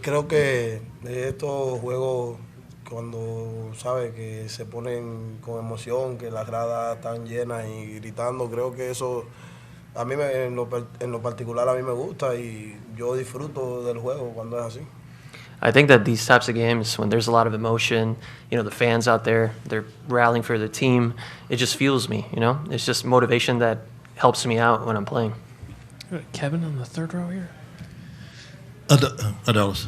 Creo que de estos juegos, cuando sabe que se ponen con emoción, que las gradas están llenas y gritando, creo que eso a mí en lo particular a mí me gusta y yo disfruto del juego cuando es así. I think that these types of games, when there's a lot of emotion, the fans out there, they're rallying for the team, it just fuels me, It's just motivation that helps me out when I'm playing. Kevin on the third row here. Adolis.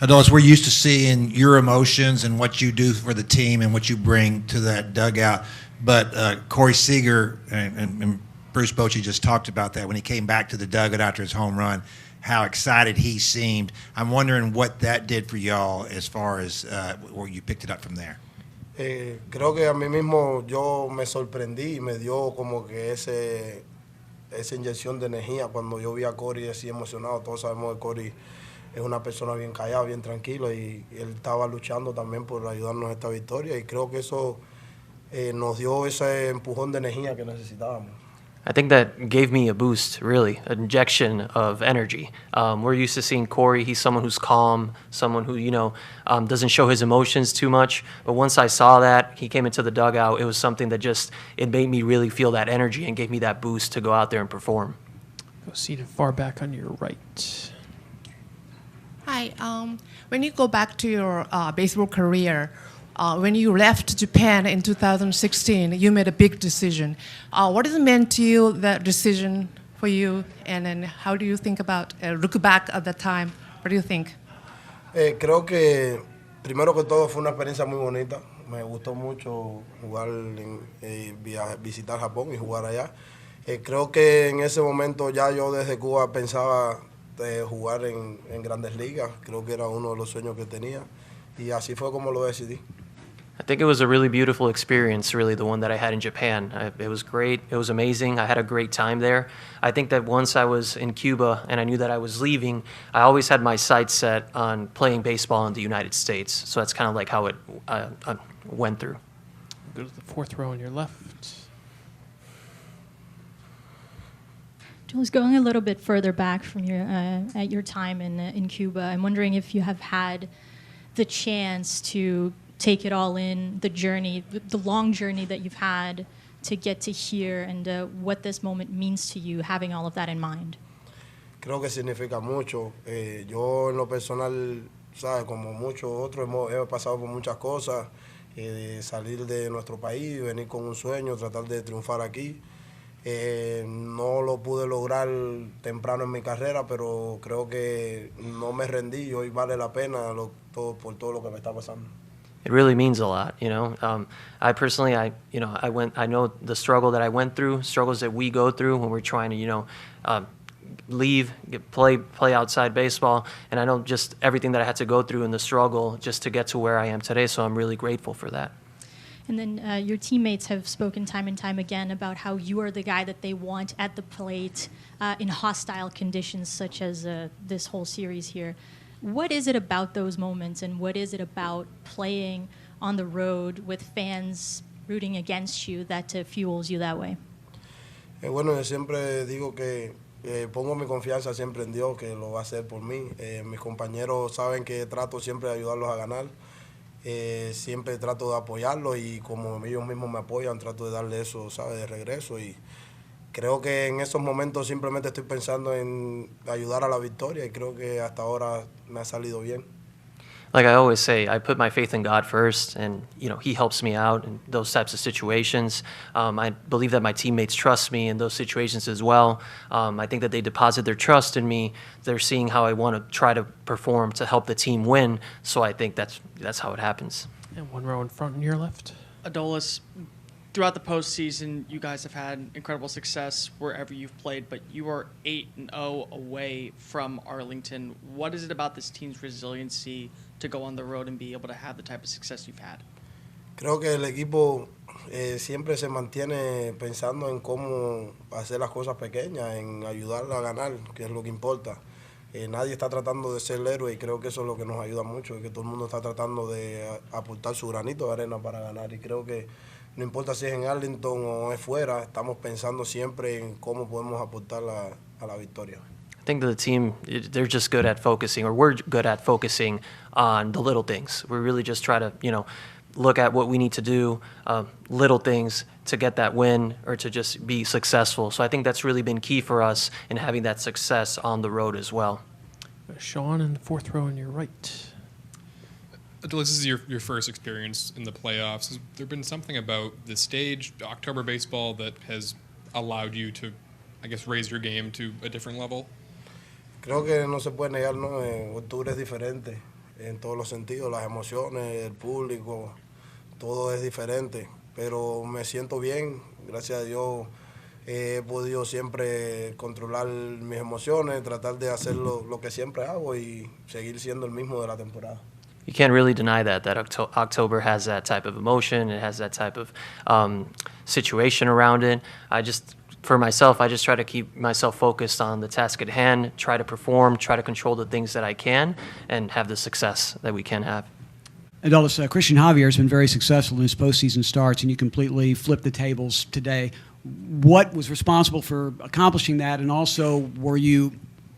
Adolis, we're used to seeing your emotions and what you do for the team and what you bring to that dugout. But Corey Seager and Bruce Bochy just talked about that when he came back to the dugout after his home run, how excited he seemed. I'm wondering what that did for y'all as far as where you picked it up from there. Creo que a mí mismo yo me sorprendí y me dio como que esa inyección de energía cuando yo vi a Corey así emocionado. Todos sabemos que Corey es una persona bien callada, bien tranquilo y él estaba luchando también por ayudarnos a esta victoria y creo que eso nos dio ese empujón de energía que necesitábamos. I think that gave me a boost, really, an injection of energy. We're used to seeing Corey. He's someone who's calm, someone who, doesn't show his emotions too much. But once I saw that, he came into the dugout, it was something that it made me really feel that energy and gave me that boost to go out there and perform. Go seated far back on your right. Hi. When you go back to your baseball career, when you left Japan in 2016, you made a big decision. What does it mean to you, that decision for you? And then how do you think about, look back at that time, what do you think? Creo que primero que todo fue una experiencia muy bonita. Me gustó mucho jugar visitar Japón y jugar allá. Creo que en ese momento ya yo desde Cuba pensaba jugar en Grandes Ligas. Creo que era uno de los sueños que tenía y así fue como lo decidí. I think it was a really beautiful experience, really, the one that I had in Japan. It was great. It was amazing. I had a great time there. I think that once I was in Cuba and I knew that I was leaving, I always had my sights set on playing baseball in the United States. So that's kind of like how it went through. Go to the fourth row on your left. Jules, going a little bit further back from at your time in Cuba, I'm wondering if you have had the chance to take it all in, the journey, the long journey that you've had to get to here, and what this moment means to you, having all of that in mind. Creo que significa mucho. Yo en lo personal, ¿sabes? Como muchos otros he pasado por muchas cosas, de salir de nuestro país, venir con un sueño, tratar de triunfar aquí. No lo pude lograr temprano en mi carrera, pero creo que no me rendí y hoy vale la pena por todo lo que me está pasando. It really means a lot, I personally, I know the struggle that I went through, struggles that we go through when we're trying to, leave, play outside baseball, and I know just everything that I had to go through in the struggle just to get to where I am today, so I'm really grateful for that. And then your teammates have spoken time and time again about how you are the guy that they want at the plate in hostile conditions such as this whole series here. What is it about those moments, and what is it about playing on the road with fans rooting against you that fuels you that way? Bueno, yo siempre digo que pongo mi confianza siempre en Dios, que lo va a hacer por mí. Mis compañeros saben que trato siempre de ayudarlos a ganar. Siempre trato de apoyarlos y como ellos mismos me apoyan, trato de darle eso, ¿sabes?, de regreso. Y creo que en esos momentos simplemente estoy pensando en ayudar a la victoria y creo que hasta ahora me ha salido bien. Like I always say, I put my faith in God first, and He helps me out in those types of situations. I believe that my teammates trust me in those situations as well. I think that they deposit their trust in me. They're seeing how I want to try to perform to help the team win. So I think that's how it happens. And one row in front on your left. Adolis, throughout the postseason, you guys have had incredible success wherever you've played, but you are 8-0 away from Arlington. What is it about this team's resiliency to go on the road and be able to have the type of success you've had? Creo que el equipo siempre se mantiene pensando en cómo hacer las cosas pequeñas, en ayudar a ganar, que es lo que importa. Nadie está tratando de ser el héroe y creo que eso es lo que nos ayuda mucho, que todo el mundo está tratando de aportar su granito de arena para ganar y creo que no importa si es en Arlington o es fuera, estamos pensando siempre en cómo podemos aportar a la victoria. I think that the team, they're just good at focusing, or we're good at focusing on the little things. We really just try to, look at what we need to do, little things to get that win or to just be successful. So I think that's really been key for us in having that success on the road as well. Sean in the fourth row on your right. Adolis, this is your first experience in the playoffs. Has there been something about the stage, October baseball, that has allowed you to, I guess, raise your game to a different level? Creo que no se puede negar, ¿no? Octubre es diferente en todos los sentidos, las emociones, el público, todo es diferente. Pero me siento bien, gracias a Dios he podido siempre controlar mis emociones, tratar de hacer lo que siempre hago y seguir siendo el mismo de la temporada. You can't really deny that October has that type of emotion, it has that type of situation around it. For myself, I just try to keep myself focused on the task at hand, try to perform, try to control the things that I can, and have the success that we can have. Adolis, Christian Javier has been very successful in his postseason starts, and you completely flipped the tables today. What was responsible for accomplishing that, and also were you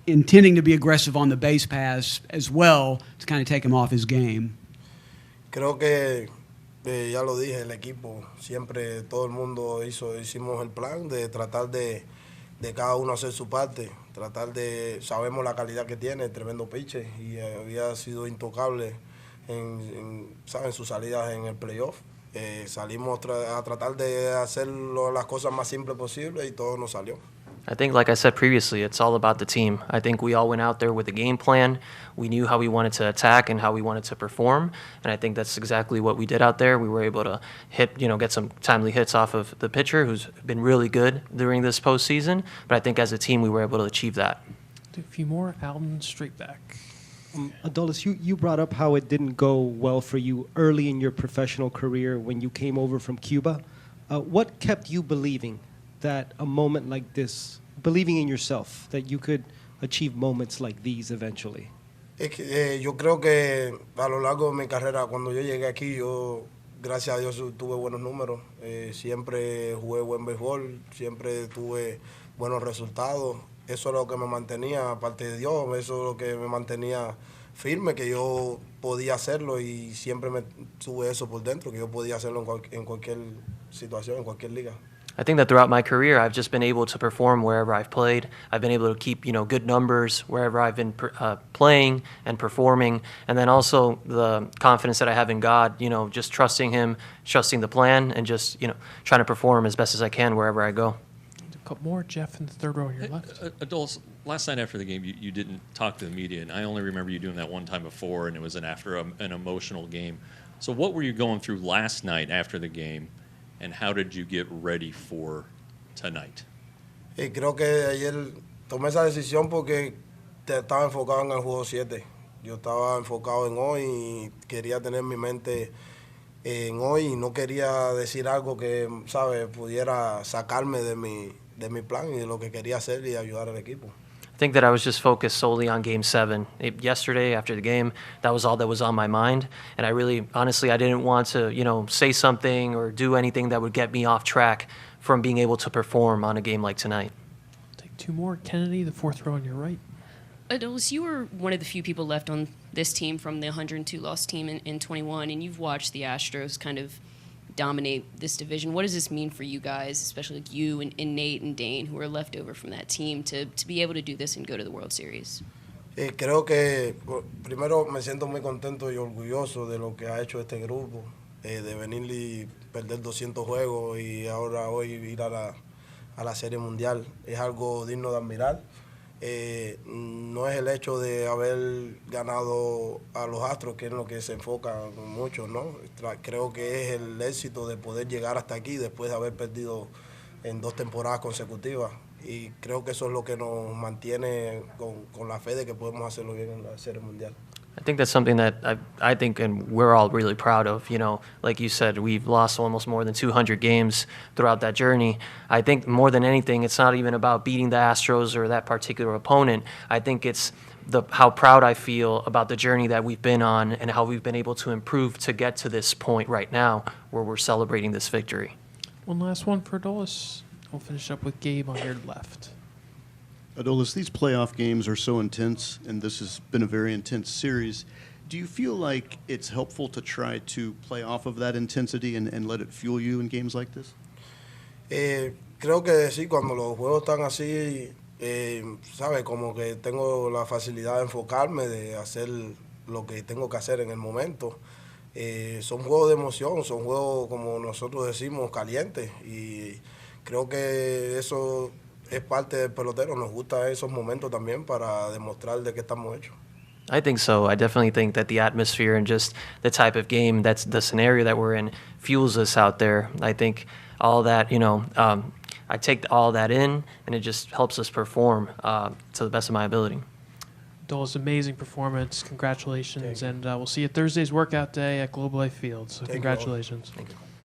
intending to be aggressive on the base paths as well to kind of take him off his game? Creo que ya lo dije, el equipo, siempre todo el mundo hicimos el plan de tratar de cada uno hacer su parte, sabemos la calidad que tiene, tremendo pitcher, y había sido intocable en sus salidas en el playoff. Salimos a tratar de hacer las cosas más simples posible y todo nos salió. I think, like I said previously, it's all about the team. I think we all went out there with a game plan. We knew how we wanted to attack and how we wanted to perform, and I think that's exactly what we did out there. We were able to get some timely hits off of the pitcher, who's been really good during this postseason, but I think as a team we were able to achieve that. Do a few more. Alden, straight back. Adolis, you brought up how it didn't go well for you early in your professional career when you came over from Cuba. What kept you believing that a moment like this, believing in yourself, that you could achieve moments like these eventually? Yo creo que a lo largo de mi carrera, cuando yo llegué aquí, yo, gracias a Dios, tuve buenos números. Siempre jugué buen béisbol, siempre tuve buenos resultados. Eso es lo que me mantenía, aparte de Dios, eso es lo que me mantenía firme, que yo podía hacerlo, y siempre me tuve eso por dentro, que yo podía hacerlo en cualquier situación, en cualquier liga. I think that throughout my career, I've just been able to perform wherever I've played. I've been able to keep, good numbers wherever I've been playing and performing. And then also the confidence that I have in God, just trusting Him, trusting the plan, and just, trying to perform as best as I can wherever I go. A couple more. Jeff in the third row on your left. Adolis, last night after the game, you didn't talk to the media, and I only remember you doing that one time before, and it was after an emotional game. So what were you going through last night after the game? And how did you get ready for tonight? Creo que ayer tomé esa decisión porque estaba enfocado en el juego 7. Yo estaba enfocado en hoy y quería tener mi mente en hoy y no quería decir algo que, pudiera sacarme de mi plan y de lo que quería hacer y ayudar al equipo. I think that I was just focused solely on Game 7. Yesterday, after the game, that was all that was on my mind. And I really, honestly, I didn't want to, say something or do anything that would get me off track from being able to perform on a game like tonight. Take two more. Kennedy, the fourth row on your right. Adolis, you were one of the few people left on this team from the 102-loss team in 21, and you've watched the Astros kind of dominate this division. What does this mean for you guys, especially like you and Nate and Dane, who are left over from that team, to be able to do this and go to the World Series? Creo que primero me siento muy contento y orgulloso de lo que ha hecho este grupo, de venir y perder 200 juegos y ahora hoy ir a la Serie Mundial. Es algo digno de admirar. No es el hecho de haber ganado a los Astros, que es lo que se enfoca mucho, ¿no? Creo que es el éxito de poder llegar hasta aquí después de haber perdido en 2 temporadas consecutivas. Y creo que eso es lo que nos mantiene con la fe de que podemos hacerlo bien en la Serie Mundial. I think that's something that I think and we're all really proud of. Like you said, we've lost almost more than 200 games throughout that journey. I think more than anything, it's not even about beating the Astros or that particular opponent. I think it's how proud I feel about the journey that we've been on and how we've been able to improve to get to this point right now where we're celebrating this victory. One last one for Adolis. We'll finish up with Gabe on your left. Adolis, these playoff games are so intense, and this has been a very intense series. Do you feel like it's helpful to try to play off of that intensity and let it fuel you in games like this? Creo que sí, cuando los juegos están así, ¿sabes? Como que tengo la facilidad de enfocarme, de hacer lo que tengo que hacer en el momento. Son juegos de emoción, son juegos, como nosotros decimos, calientes. Y creo que eso es parte del pelotero. Nos gusta esos momentos también para demostrar de qué estamos hechos. I think so. I definitely think that the atmosphere and just the type of game, that's the scenario that we're in, fuels us out there. I think all that, I take all that in, and it just helps us perform to the best of my ability. Adolis, amazing performance. Congratulations. And we'll see you Thursday's workout day at Globe Life Field. So Thank you all. congratulations. Thank you.